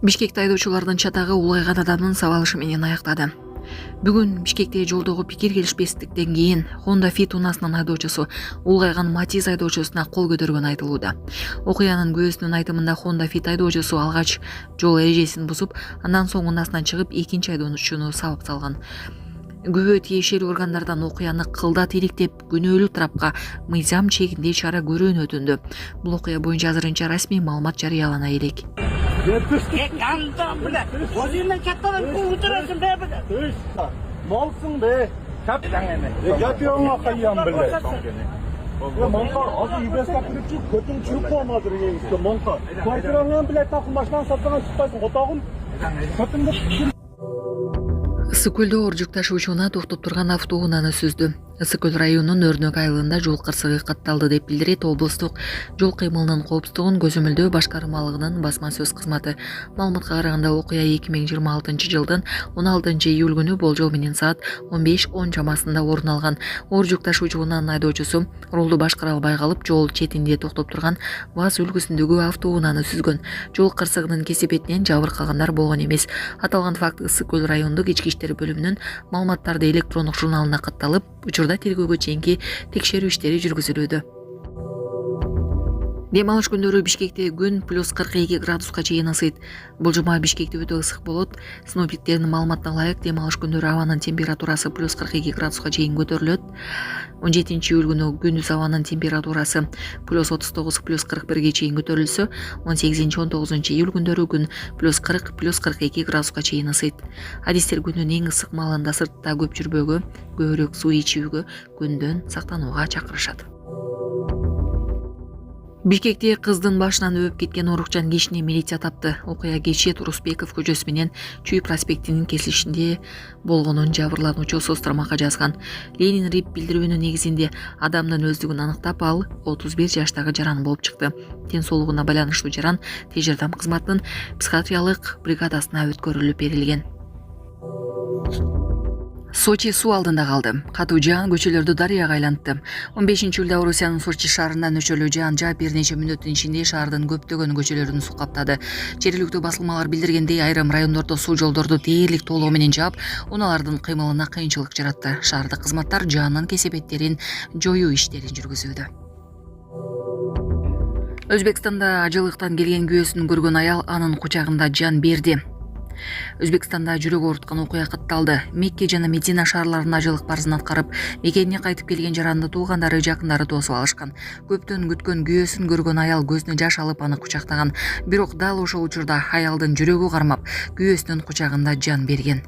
Бишкекте айдоочулардын чатагы улгайган адамдын сабалышы менен аяктады. Бүгүн Бишкекте жолдогу пикир келишпестиктен кийин Honda Fit унасынын айдоочусу улгайган Matiz айдоочусуна кол көтөргөнү айтылууда. Окуянын күбөсүнүн айтымында Honda Fit айдоочусу алгач жол эрежесин бузуп, андан соң унасынан чыгып, экинчи айдоочуну сабап салган. Күбө тиешелүү органдардан окуяны кылда тириктеп, күнөөлүү тарапка мыйзам чегинде чара көрүүнү өтүндү. Бул окуя боюнча азырынча расмий маалымат жарыялана элек. Ысык-Көлдө оор жүк ташуучуна токтоп турган автоунааны сүздү. Ысык-Көл районунун Өрнөк айылында жол кырсыгы катталды деп билдирет облустук жол кыймылынын коопсуздугун көзөмөлдөө башкармалыгынын басма сөз кызматы. Маалыматка караганда окуя 2026 жылдын 16 июль күнү болжол менен саат 15:10 чамасында орун алган. Оор жүк ташуучу унаанын айдоочусу рулду башкара албай калып, жол четинде токтоп турган ВАЗ үлгүсүндөгү автоунааны сүзгөн. Жол кырсыгынын кесепетинен жабыр калгандар болгон эмес. Аталган факт Ысык-Көл райондук ички иштер бөлүмүнүн маалыматтарды электрондук журналына катталып, учурда тергөөгө чейинки текшерүү иштери жүргүзүлүүдө. Дем алыш күндөрү Бишкекте күн +42 градуска чейин ысыйт. Бул жума Бишкекте өтө ысык болот. Синоптиктердин маалыматына ылайык дем алыш күндөрү абанын температурасы +42 градуска чейин көтөрүлөт. 17 июль күнү күндүз абанын температурасы +39 +41ге чейин көтөрүлсө, 18-19 июль күндөрү күн +40 +42 градуска чейин ысыйт. Адистер күнүн эң ысык маалында сыртта көп жүрбөөгө, көбүрөөк суу ичүүгө, күндөн сактанууга чакырышат. Бишкекте кыздын башынан өбүп кеткен орукчан кишини милиция тапты. Окуя кечээ Турусбеков көчөсү менен Чүй проспектинин кесилишинде болгонун жабырлануучу соц тармакка жазган. Ленин Рип билдирүүнүн негизинде адамдын өздүгүн аныктап, ал 31 жаштагы жаран болуп чыкты. Ден соолугуна байланыштуу жаран тез жардам кызматынын психиатриялык бригадасына өткөрүлүп берилген. Сочи суу алдында калды. Катуу жаан көчөлөрдү дарыяга айлантты. 15 июлда Орусиянын Сочи шаарында нөчөлүү жаан жаап бир нече мүнөттүн ичинде шаардын көптөгөн көчөлөрүн суу каптады. Жергиликтүү басылмалар билдиргендей, айрым райондордо суу жолдорду дээрлик толугу менен жаап, унаалардын кыймылына кыйынчылык жаратты. Шаардык кызматтар жаанын кесепеттерин жоюу иштерин жүргүзүүдө. Өзбекстанда ажылыктан келген күйөөсүн көргөн аял анын кучагында жан берди. Өзбекстанда жүрөк ооруткан окуя катталды. Мекке жана Медина шаарларында ажылык парзын аткарып, мекенине кайтып келген жаранды туугандары, жакындары тосуп алышкан. Көптөн күткөн күйөөсүн көргөн аял көзүнө жаш алып аны кучактаган. Бирок дал ошол учурда аялдын жүрөгү кармап, күйөөсүнүн кучагында жан берген.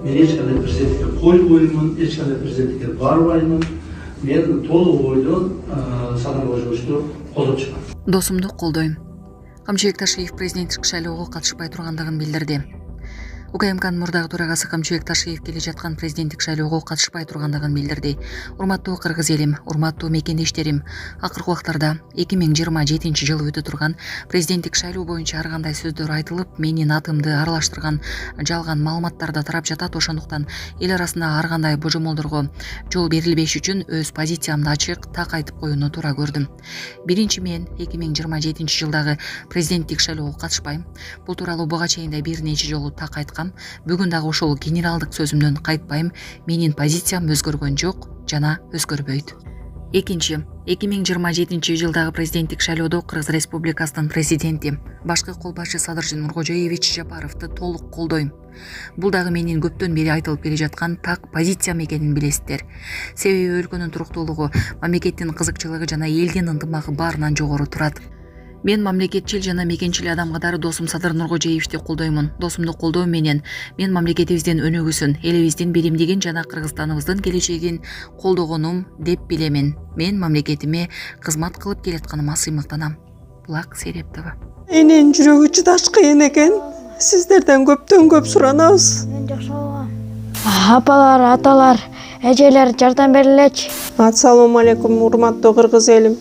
Мен эч кандай президентке койбоймун, эч кандай президентке барбаймын. Мен толук ойдон Садыр Кожобовичту колдоп чыккам. Досумду колдойм. Камчыбек Ташиев президенттик шайлоого катышпай тургандыгын билдирди. УКМКнын мурдагы төрагасы Камчыбек Ташиев келе жаткан президенттик шайлоого катышпай тургандыгын билдирди. Урматтуу кыргыз элим, урматтуу мекендештерим, акыркы убактарда 2027 жылы өтө турган президенттик шайлоо боюнча ар кандай сөздөр айтылып, менин атымды аралаштырган жалган маалыматтарда тарап жатат. Ошондуктан эл арасында ар кандай божомолдорго жол берилбеш үчүн өз позициямды ачык, так айтып коюуну туура көрдүм. Биринчи, мен 2027 жылдагы президенттик шайлоого катышпайм. Бул тууралуу буга чейин да бир нече жолу так айткам. Бүгүн дагы ошол генералдык сөзүмдөн кайтпайм. Менин позициям өзгөргөн жок жана өзгөрбөйт. Экинчи, 2027 жылдагы президенттик шайлоодо Кыргыз Республикасынын президенти башкы кол башчы Садыр Нуркожоевич Жапаровду толук колдойм. Бул дагы менин көптөн бери айтылып келе жаткан так позициям экенин билесиздер. Себеби өлкөнүн туруктуулугу, мамлекеттин кызыкчылыгы жана элдин ынтымагы баарынан жогору турат. Мен мамлекетчил жана мекенчил адам катары досум Садыр Нуркожоевичти колдоймун. Досумду колдоо менен мен мамлекетибиздин өнүгүүсүн, элибиздин биримдигин жана Кыргызстаныбыздын келечегин колдогонум деп билемин. Мен мамлекетиме кызмат кылып келатканыма сыймыктанам. Булак Серептова. Эненин жүрөгү чыдаш кыйын экен. Сиздерден көптөн көп суранабыз. Мен жакшы болом. Апалар, аталар, эжелер жардам берилечи. Ассалому алейкум, урматтуу кыргыз элим.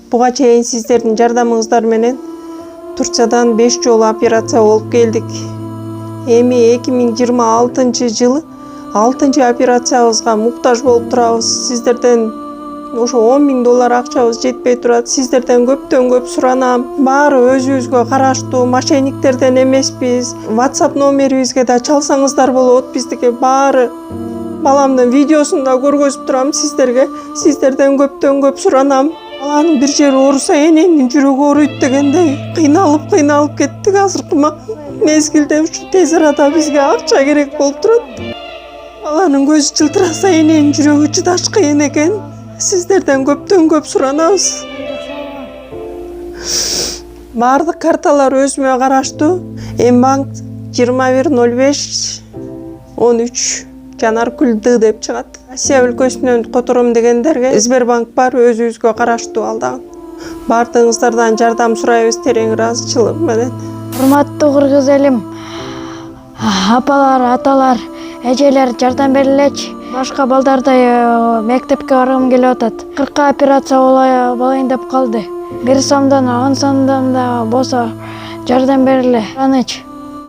Буга чейин сиздердин жардамыңыздар менен Турциядан 5 жолу операция болуп келдик. Эми 2026 жылы 6 операциябызга муктаж болуп турабыз. Сиздерден ошо $10.000 акчабыз жетпей турат. Сиздерден көптөн көп суранам. Баары өзүбүзгө караштуу, мошенниктерден эмеспиз. WhatsApp номерибизге да чалсаңыздар болот. Биздики баары баламдын видеосун да көргөзүп турам сиздерге. Сиздерден көптөн көп суранам. Баланын бир жери ооруса эненин жүрөгү ооруйт дегендей кыйналып кеттик. Азыркы мезгилде ушу тез арада бизге акча керек болуп турат. Баланын көзү жылтыраса эненин жүрөгү чыдаш кыйын экен. Сиздерден көптөн көп суранабыз. Баардык карталар өзүмө караштуу. Мбанк 210513 Жанаркүл Д деп чыгат. Россия өлкөсүнөн котором дегендерге Сбербанк бар, өзүбүзгө караштуу ал дагы. Баардыгыңыздардан жардам сурайбыз терең ыраазычылык менен. Урматтуу кыргыз элим, апалар, аталар, эжелер жардам берилечи. Башка балдардай мектепке баргым келип атат. 40 операция болайын деп калды. 1 сомдон 10 сомдон да болсо жардам бериле. Аныч.